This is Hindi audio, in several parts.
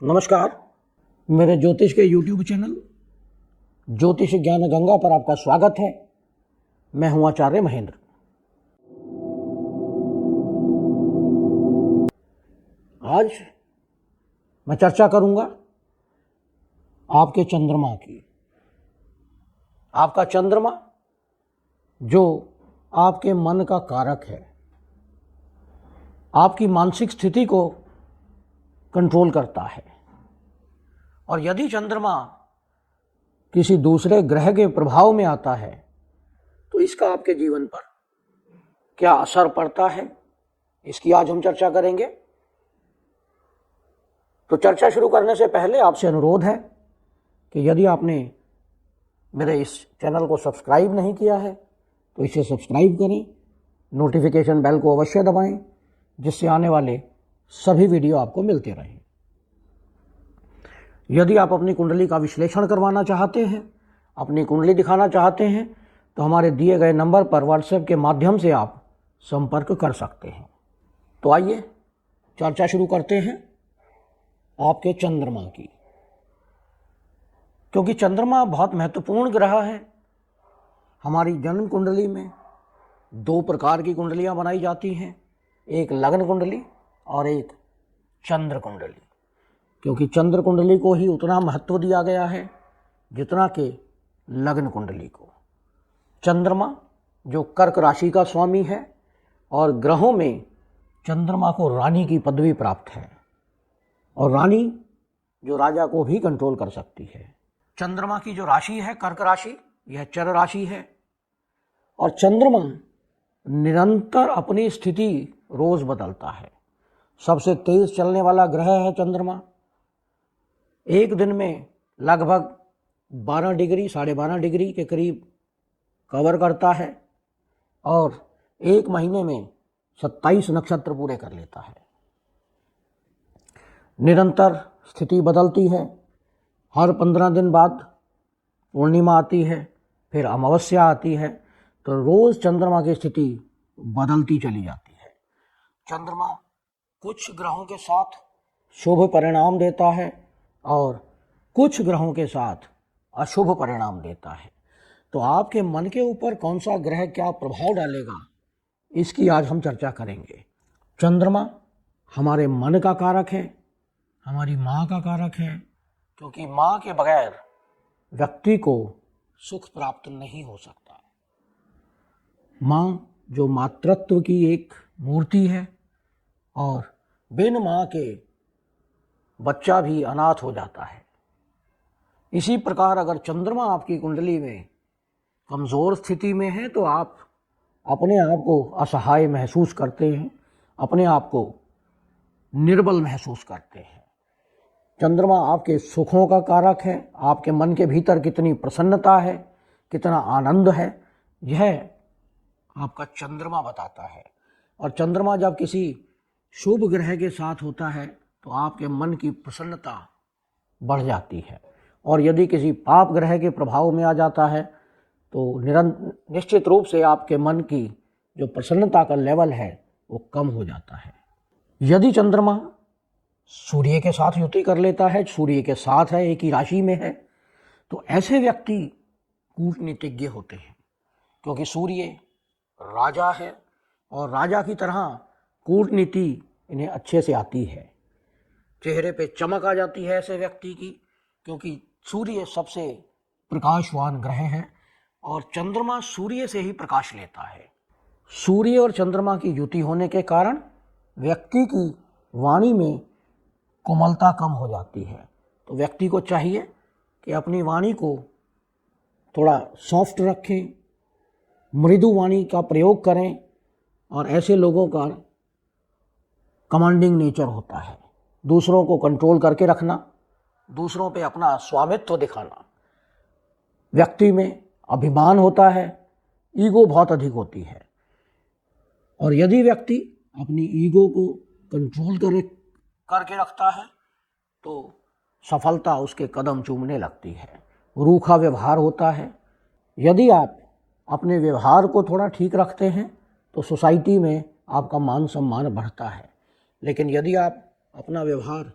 नमस्कार। मेरे ज्योतिष के YouTube चैनल ज्योतिष ज्ञान गंगा पर आपका स्वागत है। मैं हूं आचार्य महेंद्र। आज मैं चर्चा करूंगा आपके चंद्रमा की। आपका चंद्रमा जो आपके मन का कारक है, आपकी मानसिक स्थिति को कंट्रोल करता है। और यदि चंद्रमा किसी दूसरे ग्रह के प्रभाव में आता है तो इसका आपके जीवन पर क्या असर पड़ता है, इसकी आज हम चर्चा करेंगे। तो चर्चा शुरू करने से पहले आपसे अनुरोध है कि यदि आपने मेरे इस चैनल को सब्सक्राइब नहीं किया है तो इसे सब्सक्राइब करें, नोटिफिकेशन बेल को अवश्य दबाएं, जिससे आने वाले सभी वीडियो आपको मिलते रहें। यदि आप अपनी कुंडली का विश्लेषण करवाना चाहते हैं, अपनी कुंडली दिखाना चाहते हैं, तो हमारे दिए गए नंबर पर व्हाट्सएप के माध्यम से आप संपर्क कर सकते हैं। तो आइए चर्चा शुरू करते हैं आपके चंद्रमा की, क्योंकि चंद्रमा बहुत महत्वपूर्ण ग्रह है। हमारी जन्म कुंडली में दो प्रकार की कुंडलियां बनाई जाती हैं, एक लग्न कुंडली और एक चंद्र कुंडली। क्योंकि चंद्र कुंडली को ही उतना महत्व दिया गया है जितना कि लग्न कुंडली को। चंद्रमा जो कर्क राशि का स्वामी है और ग्रहों में चंद्रमा को रानी की पदवी प्राप्त है, और रानी जो राजा को भी कंट्रोल कर सकती है। चंद्रमा की जो राशि है कर्क राशि, यह चर राशि है। और चंद्रमा निरंतर अपनी स्थिति रोज बदलता है। सबसे तेज चलने वाला ग्रह है चंद्रमा। एक दिन में लगभग 12 डिग्री 12.5 डिग्री के करीब कवर करता है और एक महीने में 27 नक्षत्र पूरे कर लेता है। निरंतर स्थिति बदलती है। हर 15 दिन बाद पूर्णिमा आती है, फिर अमावस्या आती है, तो रोज चंद्रमा की स्थिति बदलती चली जाती है। चंद्रमा कुछ ग्रहों के साथ शुभ परिणाम देता है और कुछ ग्रहों के साथ अशुभ परिणाम देता है। तो आपके मन के ऊपर कौन सा ग्रह क्या प्रभाव डालेगा, इसकी आज हम चर्चा करेंगे। चंद्रमा हमारे मन का कारक है, हमारी माँ का कारक है, क्योंकि माँ के बगैर व्यक्ति को सुख प्राप्त नहीं हो सकता। माँ जो मातृत्व की एक मूर्ति है, और बिन माँ के बच्चा भी अनाथ हो जाता है। इसी प्रकार अगर चंद्रमा आपकी कुंडली में कमज़ोर स्थिति में है तो आप अपने आप को असहाय महसूस करते हैं, अपने आप को निर्बल महसूस करते हैं। चंद्रमा आपके सुखों का कारक है। आपके मन के भीतर कितनी प्रसन्नता है, कितना आनंद है, यह आपका चंद्रमा बताता है। और चंद्रमा जब किसी शुभ ग्रह के साथ होता है तो आपके मन की प्रसन्नता बढ़ जाती है, और यदि किसी पाप ग्रह के प्रभाव में आ जाता है तो निश्चित रूप से आपके मन की जो प्रसन्नता का लेवल है वो कम हो जाता है। यदि चंद्रमा सूर्य के साथ युति कर लेता है, सूर्य के साथ है, एक ही राशि में है, तो ऐसे व्यक्ति कूटनीतिज्ञ होते हैं, क्योंकि सूर्य राजा है और राजा की तरह कूटनीति इन्हें अच्छे से आती है। चेहरे पे चमक आ जाती है ऐसे व्यक्ति की, क्योंकि सूर्य सबसे प्रकाशवान ग्रह है और चंद्रमा सूर्य से ही प्रकाश लेता है। सूर्य और चंद्रमा की युति होने के कारण व्यक्ति की वाणी में कोमलता कम हो जाती है। तो व्यक्ति को चाहिए कि अपनी वाणी को थोड़ा सॉफ्ट रखें, मृदु वाणी का प्रयोग करें, और ऐसे लोगों का कमांडिंग नेचर होता है, दूसरों को कंट्रोल करके रखना, दूसरों पे अपना स्वामित्व दिखाना। व्यक्ति में अभिमान होता है, ईगो बहुत अधिक होती है, और यदि व्यक्ति अपनी ईगो को कंट्रोल करके रखता है तो सफलता उसके कदम चूमने लगती है। रूखा व्यवहार होता है। यदि आप अपने व्यवहार को थोड़ा ठीक रखते हैं तो सोसाइटी में आपका मान सम्मान बढ़ता है। लेकिन यदि आप अपना व्यवहार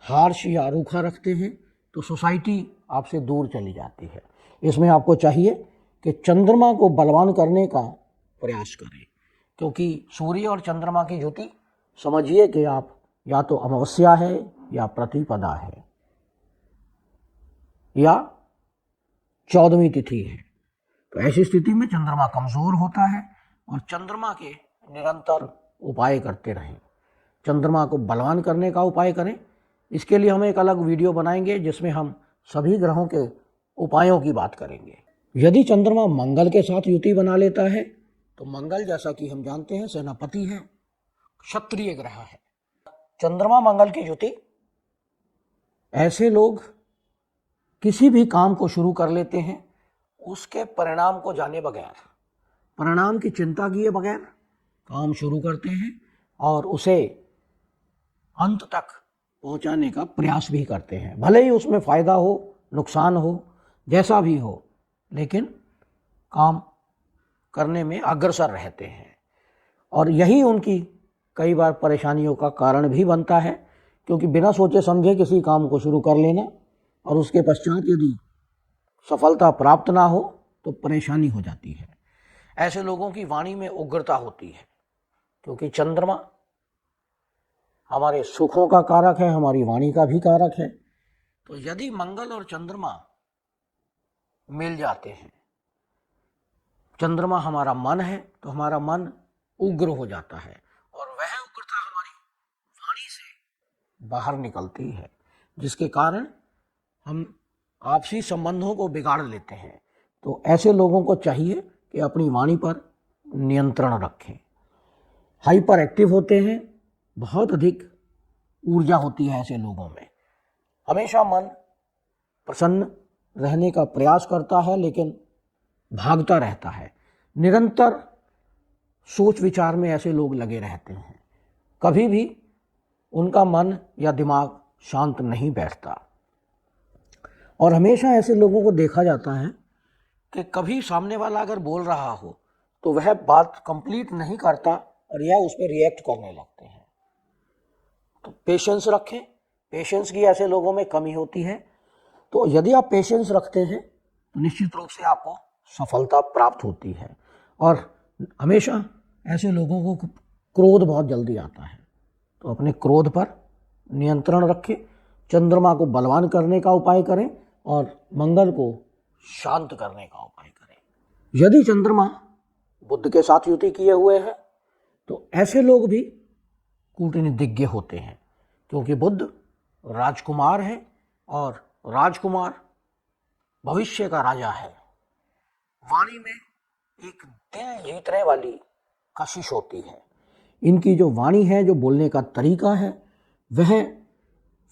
हार्श या रूखा रखते हैं तो सोसाइटी आपसे दूर चली जाती है। इसमें आपको चाहिए कि चंद्रमा को बलवान करने का प्रयास करें, क्योंकि सूर्य और चंद्रमा की युति समझिए कि आप या तो अमावस्या है या प्रतिपदा है या 14वीं तिथि है। तो ऐसी स्थिति में चंद्रमा कमजोर होता है और चंद्रमा के निरंतर उपाय करते रहें, चंद्रमा को बलवान करने का उपाय करें। इसके लिए हम एक अलग वीडियो बनाएंगे जिसमें हम सभी ग्रहों के उपायों की बात करेंगे। यदि चंद्रमा मंगल के साथ युति बना लेता है तो मंगल, जैसा कि हम जानते हैं, सेनापति है, क्षत्रिय ग्रह है। चंद्रमा मंगल की युति, ऐसे लोग किसी भी काम को शुरू कर लेते हैं उसके परिणाम को जाने बगैर, परिणाम की चिंता किए बगैर काम शुरू करते हैं और उसे अंत तक पहुंचाने का प्रयास भी करते हैं। भले ही उसमें फायदा हो, नुकसान हो, जैसा भी हो, लेकिन काम करने में अग्रसर रहते हैं। और यही उनकी कई बार परेशानियों का कारण भी बनता है, क्योंकि बिना सोचे समझे किसी काम को शुरू कर लेना और उसके पश्चात यदि सफलता प्राप्त ना हो तो परेशानी हो जाती है। ऐसे लोगों की वाणी में उग्रता होती है, क्योंकि चंद्रमा हमारे सुखों का कारक है, हमारी वाणी का भी कारक है। तो यदि मंगल और चंद्रमा मिल जाते हैं, चंद्रमा हमारा मन है तो हमारा मन उग्र हो जाता है और वह उग्रता हमारी वाणी से बाहर निकलती है, जिसके कारण हम आपसी संबंधों को बिगाड़ लेते हैं। तो ऐसे लोगों को चाहिए कि अपनी वाणी पर नियंत्रण रखें। हाइपर एक्टिव होते हैं, बहुत अधिक ऊर्जा होती है ऐसे लोगों में, हमेशा मन प्रसन्न रहने का प्रयास करता है लेकिन भागता रहता है, निरंतर सोच विचार में ऐसे लोग लगे रहते हैं, कभी भी उनका मन या दिमाग शांत नहीं बैठता। और हमेशा ऐसे लोगों को देखा जाता है कि कभी सामने वाला अगर बोल रहा हो तो वह बात कंप्लीट नहीं करता और यह उस पर रिएक्ट करने लगते हैं। तो पेशेंस रखें, पेशेंस की ऐसे लोगों में कमी होती है। तो यदि आप पेशेंस रखते हैं तो निश्चित रूप से आपको सफलता प्राप्त होती है। और हमेशा ऐसे लोगों को क्रोध बहुत जल्दी आता है, तो अपने क्रोध पर नियंत्रण रखें, चंद्रमा को बलवान करने का उपाय करें और मंगल को शांत करने का उपाय करें। यदि चंद्रमा बुध के साथ युति किए हुए है तो ऐसे लोग भी कूटनीतिज्ञ होते हैं, क्योंकि बुध राजकुमार है और राजकुमार भविष्य का राजा है। वाणी में एक दिल जीतने वाली कशिश होती है। इनकी जो वाणी है, जो बोलने का तरीका है, वह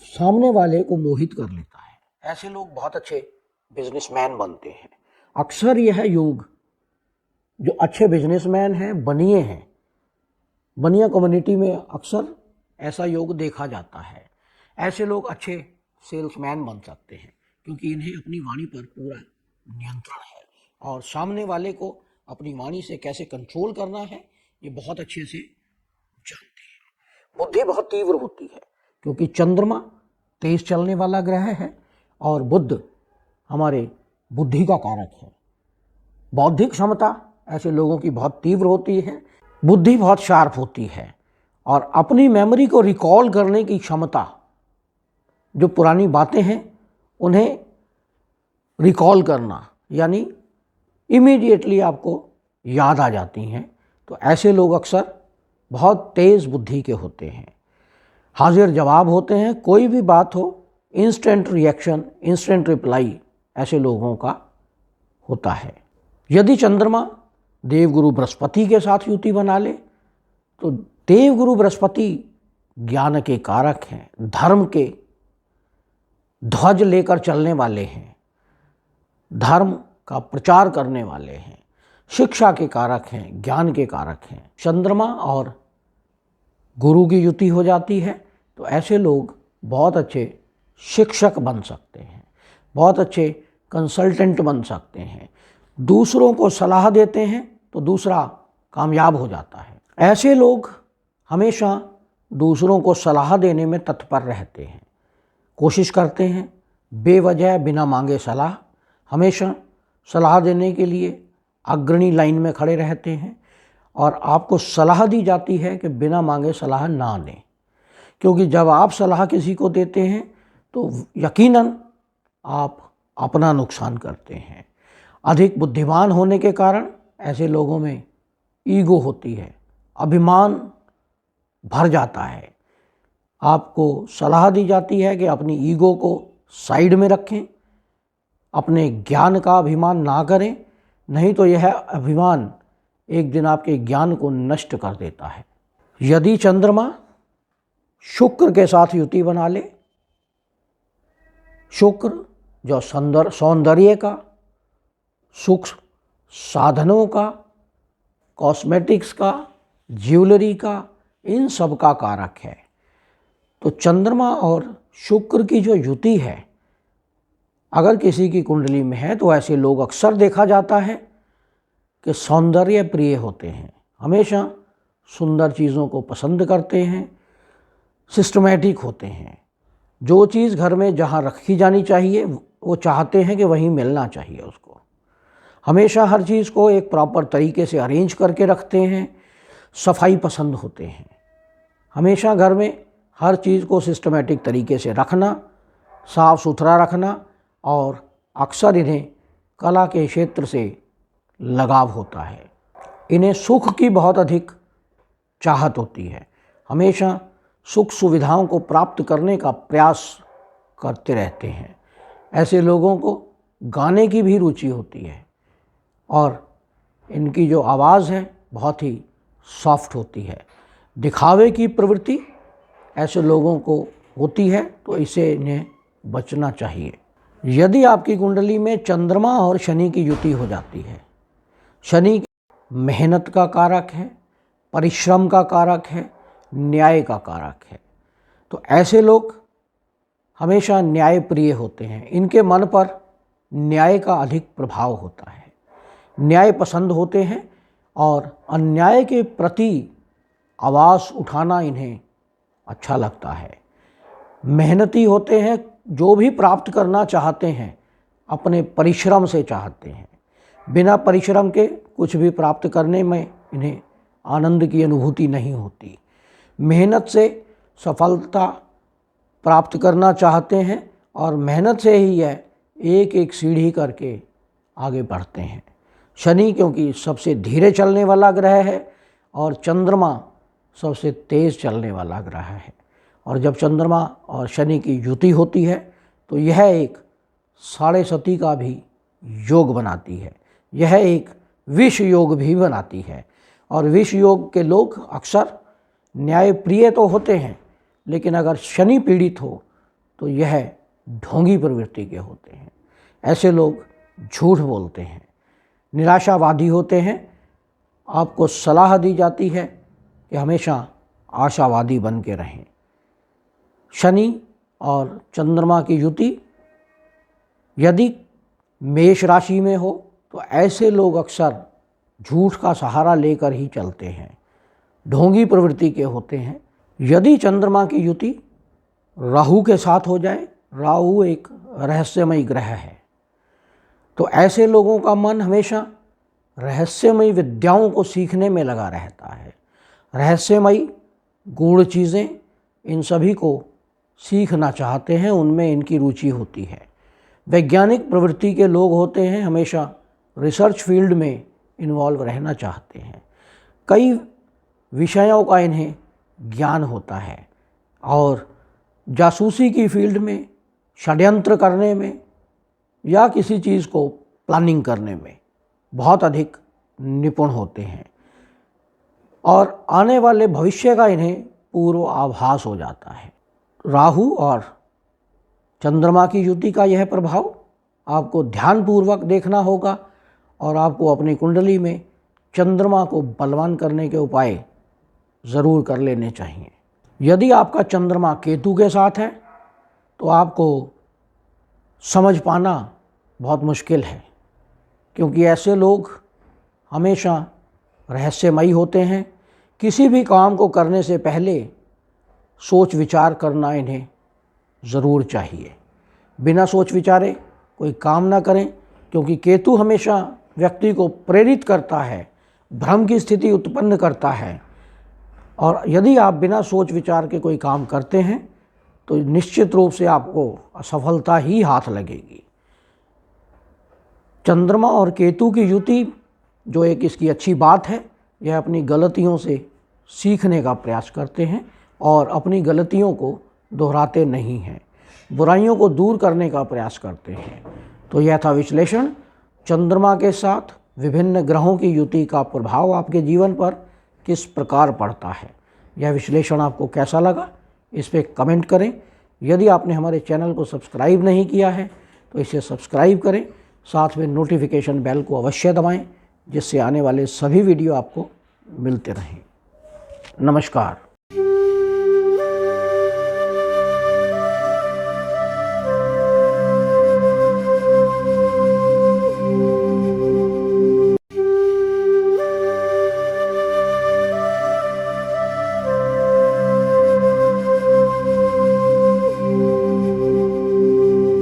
सामने वाले को मोहित कर लेता है। ऐसे लोग बहुत अच्छे बिजनेसमैन बनते हैं। अक्सर यह योग जो अच्छे बिजनेसमैन हैं, बनिए हैं, बनिया कम्युनिटी में अक्सर ऐसा योग देखा जाता है। ऐसे लोग अच्छे सेल्समैन बन सकते हैं, क्योंकि इन्हें अपनी वाणी पर पूरा नियंत्रण है और सामने वाले को अपनी वाणी से कैसे कंट्रोल करना है ये बहुत अच्छे से जानते हैं। बुद्धि बहुत तीव्र होती है, क्योंकि चंद्रमा तेज चलने वाला ग्रह है और बुध हमारे बुद्धि का कारक है। बौद्धिक क्षमता ऐसे लोगों की बहुत तीव्र होती है, बुद्धि बहुत शार्प होती है और अपनी मेमोरी को रिकॉल करने की क्षमता, जो पुरानी बातें हैं उन्हें रिकॉल करना, यानी इमीडिएटली आपको याद आ जाती हैं। तो ऐसे लोग अक्सर बहुत तेज़ बुद्धि के होते हैं, हाजिर जवाब होते हैं, कोई भी बात हो इंस्टेंट रिएक्शन, इंस्टेंट रिप्लाई ऐसे लोगों का होता है। यदि चंद्रमा देवगुरु बृहस्पति के साथ युति बना ले तो देवगुरु बृहस्पति ज्ञान के कारक हैं, धर्म के ध्वज लेकर चलने वाले हैं, धर्म का प्रचार करने वाले हैं, शिक्षा के कारक हैं, ज्ञान के कारक हैं। चंद्रमा और गुरु की युति हो जाती है तो ऐसे लोग बहुत अच्छे शिक्षक बन सकते हैं, बहुत अच्छे कंसल्टेंट बन सकते हैं, दूसरों को सलाह देते हैं तो दूसरा कामयाब हो जाता है। ऐसे लोग हमेशा दूसरों को सलाह देने में तत्पर रहते हैं, कोशिश करते हैं, बेवजह बिना मांगे सलाह, हमेशा सलाह देने के लिए अग्रणी लाइन में खड़े रहते हैं और आपको सलाह दी जाती है कि बिना मांगे सलाह ना दें, क्योंकि जब आप सलाह किसी को देते हैं तो यकीनन आप अपना नुकसान करते हैं। अधिक बुद्धिमान होने के कारण ऐसे लोगों में ईगो होती है, अभिमान भर जाता है। आपको सलाह दी जाती है कि अपनी ईगो को साइड में रखें, अपने ज्ञान का अभिमान ना करें, नहीं तो यह अभिमान एक दिन आपके ज्ञान को नष्ट कर देता है। यदि चंद्रमा शुक्र के साथ युति बना ले, शुक्र जो सौंदर्य का, सुख साधनों का, कॉस्मेटिक्स का, ज्वेलरी का, इन सब का कारक है, तो चंद्रमा और शुक्र की जो युति है अगर किसी की कुंडली में है तो ऐसे लोग अक्सर देखा जाता है कि सौंदर्य प्रिय होते हैं, हमेशा सुंदर चीज़ों को पसंद करते हैं, सिस्टमैटिक होते हैं। जो चीज़ घर में जहाँ रखी जानी चाहिए वो चाहते हैं कि वहीं मिलना चाहिए उसको। हमेशा हर चीज़ को एक प्रॉपर तरीके से अरेंज करके रखते हैं, सफाई पसंद होते हैं। हमेशा घर में हर चीज़ को सिस्टमैटिक तरीके से रखना, साफ़ सुथरा रखना, और अक्सर इन्हें कला के क्षेत्र से लगाव होता है। इन्हें सुख की बहुत अधिक चाहत होती है, हमेशा सुख सुविधाओं को प्राप्त करने का प्रयास करते रहते हैं। ऐसे लोगों को गाने की भी रुचि होती है और इनकी जो आवाज़ है बहुत ही सॉफ्ट होती है। दिखावे की प्रवृत्ति ऐसे लोगों को होती है, तो इसे इन्हें बचना चाहिए। यदि आपकी कुंडली में चंद्रमा और शनि की युति हो जाती है, शनि मेहनत का कारक है, परिश्रम का कारक है, न्याय का कारक है, तो ऐसे लोग हमेशा न्याय प्रिय होते हैं। इनके मन पर न्याय का अधिक प्रभाव होता है, न्याय पसंद होते हैं और अन्याय के प्रति आवाज़ उठाना इन्हें अच्छा लगता है। मेहनती होते हैं, जो भी प्राप्त करना चाहते हैं अपने परिश्रम से चाहते हैं। बिना परिश्रम के कुछ भी प्राप्त करने में इन्हें आनंद की अनुभूति नहीं होती। मेहनत से सफलता प्राप्त करना चाहते हैं और मेहनत से ही यह एक एक सीढ़ी करके आगे बढ़ते हैं। शनि क्योंकि सबसे धीरे चलने वाला ग्रह है और चंद्रमा सबसे तेज़ चलने वाला ग्रह है, और जब चंद्रमा और शनि की युति होती है तो यह एक साढ़े सती का भी योग बनाती है, यह एक विष योग भी बनाती है। और विष योग के लोग अक्सर न्यायप्रिय तो होते हैं, लेकिन अगर शनि पीड़ित हो तो यह ढोंगी प्रवृत्ति के होते हैं। ऐसे लोग झूठ बोलते हैं, निराशावादी होते हैं। आपको सलाह दी जाती है कि हमेशा आशावादी बन के रहें। शनि और चंद्रमा की युति यदि मेष राशि में हो तो ऐसे लोग अक्सर झूठ का सहारा लेकर ही चलते हैं, ढोंगी प्रवृत्ति के होते हैं। यदि चंद्रमा की युति राहु के साथ हो जाए, राहु एक रहस्यमयी ग्रह है, तो ऐसे लोगों का मन हमेशा रहस्यमयी विद्याओं को सीखने में लगा रहता है। रहस्यमयी गूढ़ चीज़ें, इन सभी को सीखना चाहते हैं, उनमें इनकी रुचि होती है। वैज्ञानिक प्रवृत्ति के लोग होते हैं, हमेशा रिसर्च फील्ड में इन्वॉल्व रहना चाहते हैं। कई विषयों का इन्हें ज्ञान होता है और जासूसी की फील्ड में, षड्यंत्र करने में या किसी चीज़ को प्लानिंग करने में बहुत अधिक निपुण होते हैं और आने वाले भविष्य का इन्हें पूर्व आभास हो जाता है। राहु और चंद्रमा की युति का यह प्रभाव आपको ध्यानपूर्वक देखना होगा और आपको अपनी कुंडली में चंद्रमा को बलवान करने के उपाय ज़रूर कर लेने चाहिए। यदि आपका चंद्रमा केतु के साथ है तो आपको समझ पाना बहुत मुश्किल है, क्योंकि ऐसे लोग हमेशा रहस्यमयी होते हैं। किसी भी काम को करने से पहले सोच विचार करना इन्हें ज़रूर चाहिए। बिना सोच विचारे कोई काम ना करें, क्योंकि केतु हमेशा व्यक्ति को प्रेरित करता है, भ्रम की स्थिति उत्पन्न करता है। और यदि आप बिना सोच विचार के कोई काम करते हैं तो निश्चित रूप से आपको असफलता ही हाथ लगेगी। चंद्रमा और केतु की युति जो एक इसकी अच्छी बात है, यह अपनी गलतियों से सीखने का प्रयास करते हैं और अपनी गलतियों को दोहराते नहीं हैं, बुराइयों को दूर करने का प्रयास करते हैं। तो यह था विश्लेषण चंद्रमा के साथ विभिन्न ग्रहों की युति का प्रभाव आपके जीवन पर किस प्रकार पड़ता है। यह विश्लेषण आपको कैसा लगा, इस पर कमेंट करें। यदि आपने हमारे चैनल को सब्सक्राइब नहीं किया है तो इसे सब्सक्राइब करें, साथ में नोटिफिकेशन बेल को अवश्य दबाएं, जिससे आने वाले सभी वीडियो आपको मिलते रहें। नमस्कार।